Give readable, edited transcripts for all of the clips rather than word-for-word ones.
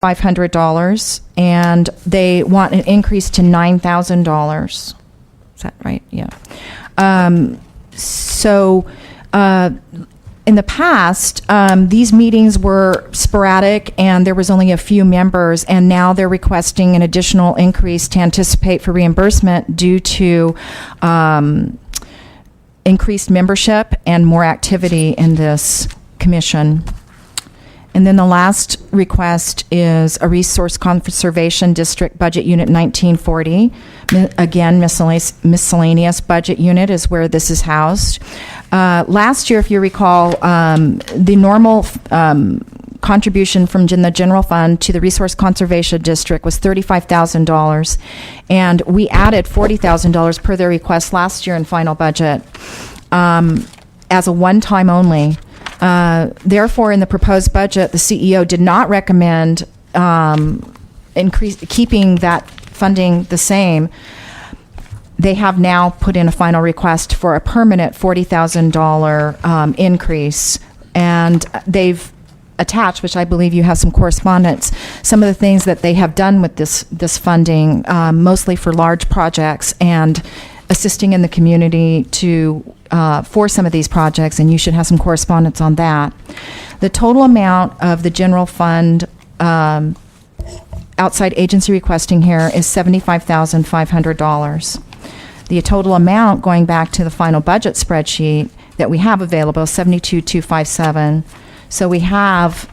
$500, and they want an increase to $9,000. Is that right? Yeah. In the past, these meetings were sporadic and there was only a few members, and now they're requesting an additional increase to anticipate for reimbursement due to increased membership and more activity in this commission. And then the last request is a Resource Conservation District Budget Unit 1940. Again, miscellaneous budget unit is where this is housed. Last year, if you recall, the normal contribution from the general fund to the Resource Conservation District was $35,000, and we added $40,000 per their request last year in final budget as a one-time only. Therefore, in the proposed budget, the CEO did not recommend keeping that funding the same. They have now put in a final request for a permanent $40,000 increase, and they've attached, which I believe you have some correspondence, some of the things that they have done with this funding, mostly for large projects and assisting in the community for some of these projects, and you should have some correspondence on that. The total amount of the general fund outside agency requesting here is $75,500. The total amount going back to the final budget spreadsheet that we have available is $72,257. So we have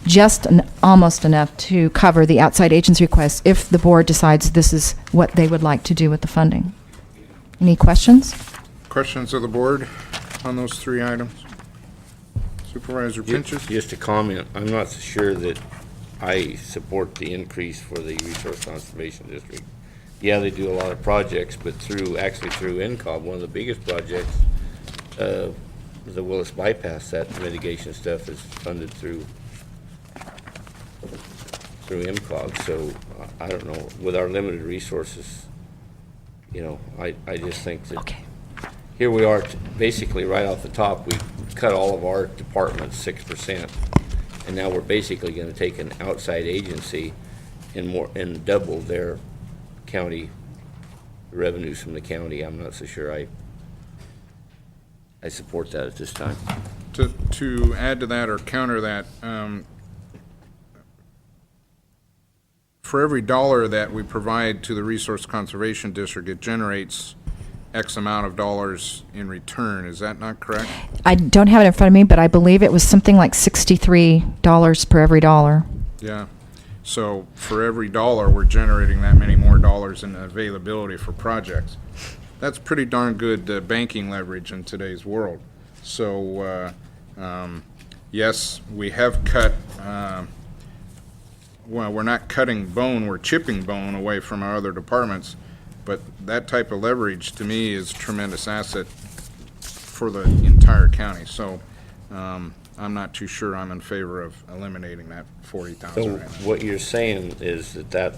just almost enough to cover the outside agency request if the board decides this is what they would like to do with the funding. Any questions? Questions of the board on those three items? Supervisor Pinches? Just a comment. I'm not so sure that I support the increase for the Resource Conservation District. Yeah, they do a lot of projects, but through NCOB, one of the biggest projects, the Willis Bypass, that mitigation stuff is funded through MCOG. So I don't know, with our limited resources, I just think that here we are, basically right off the top, we cut all of our departments 6%, and now we're basically going to take an outside agency and double their county revenues from the county. I'm not so sure I support that at this time. To add to that or counter that, for every dollar that we provide to the Resource Conservation District, it generates X amount of dollars in return. Is that not correct? I don't have it in front of me, but I believe it was something like $63 per every dollar. Yeah. So for every dollar, we're generating that many more dollars in availability for projects. That's pretty darn good banking leverage in today's world. So yes, we have cut, well, we're not cutting bone, we're chipping bone away from our other departments, but that type of leverage to me is a tremendous asset for the entire county. So I'm not too sure I'm in favor of eliminating that $40,000 So right now. what you're saying is that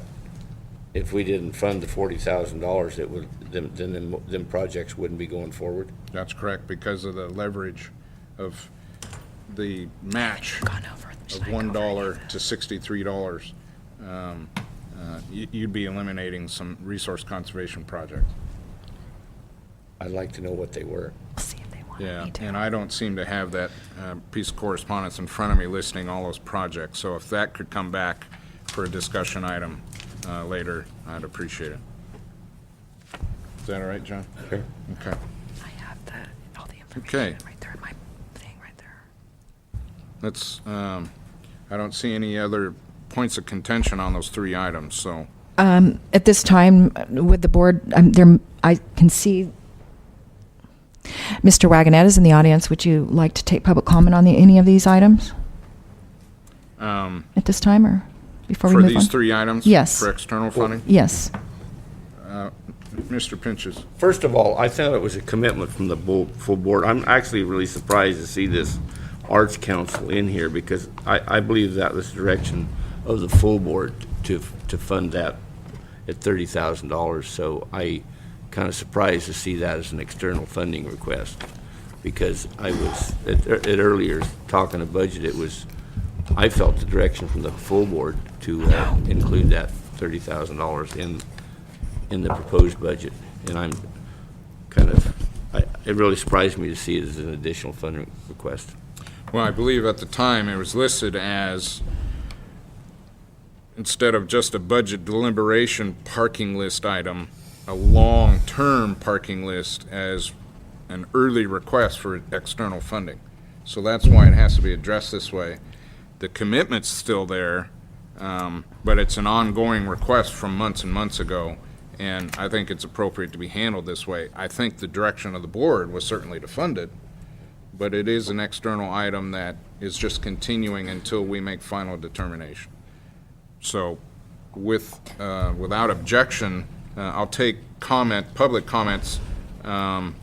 if we didn't fund the $40,000, it would then projects wouldn't be going forward? That's correct, because of the leverage of the match of $1 to $63. You'd be eliminating some resource conservation projects. I'd like to know what they were. See if they want Yeah, me to. and I don't seem to have that piece of correspondence in front of me listing all those projects. So if that could come back for a discussion item later, I'd appreciate it. Is that all right, John? Sure. I Okay. have all the information Okay. right there in my thing right there. Let's, I don't see any other points of contention on those three items, so. At this time, with the board, I can see Mr. Wagonette is in the audience. Would you like to take public comment on any of these items at this time, or before we For move on? these three items? Yes. For external funding? Yes. Mr. Pinches? First of all, I thought it was a commitment from the full board. I'm actually really surprised to see this Arts Council in here, because I believe that was the direction of the full board to fund that at $30,000. So I kind of surprised to see that as an external funding request, because I was at earlier talking a budget. I felt the direction from the full board to include that $30,000 in the proposed budget. And I'm kind of, it really surprised me to see it as an additional funding request. Well, I believe at the time it was listed as, instead of just a budget deliberation parking list item, a long-term parking list as an early request for external funding. So that's why it has to be addressed this way. The commitment's still there, but it's an ongoing request from months and months ago, and I think it's appropriate to be handled this way. I think the direction of the board was certainly to fund it, but it is an external item that is just continuing until we make final determination. So without objection, I'll take public comments on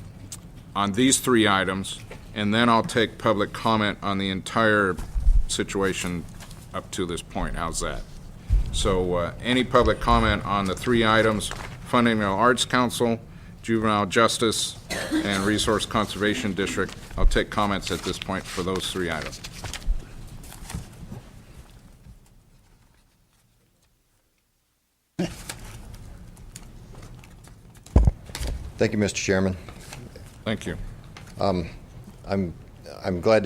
these 3 items, and then I'll take public comment on the entire situation up to this point. How's that? So any public comment on the 3 items, funding the Arts Council, Juvenile Justice, and Resource Conservation District. I'll take comments at this point for those 3 items. Thank you, Mr. Chairman. Thank you. I'm glad to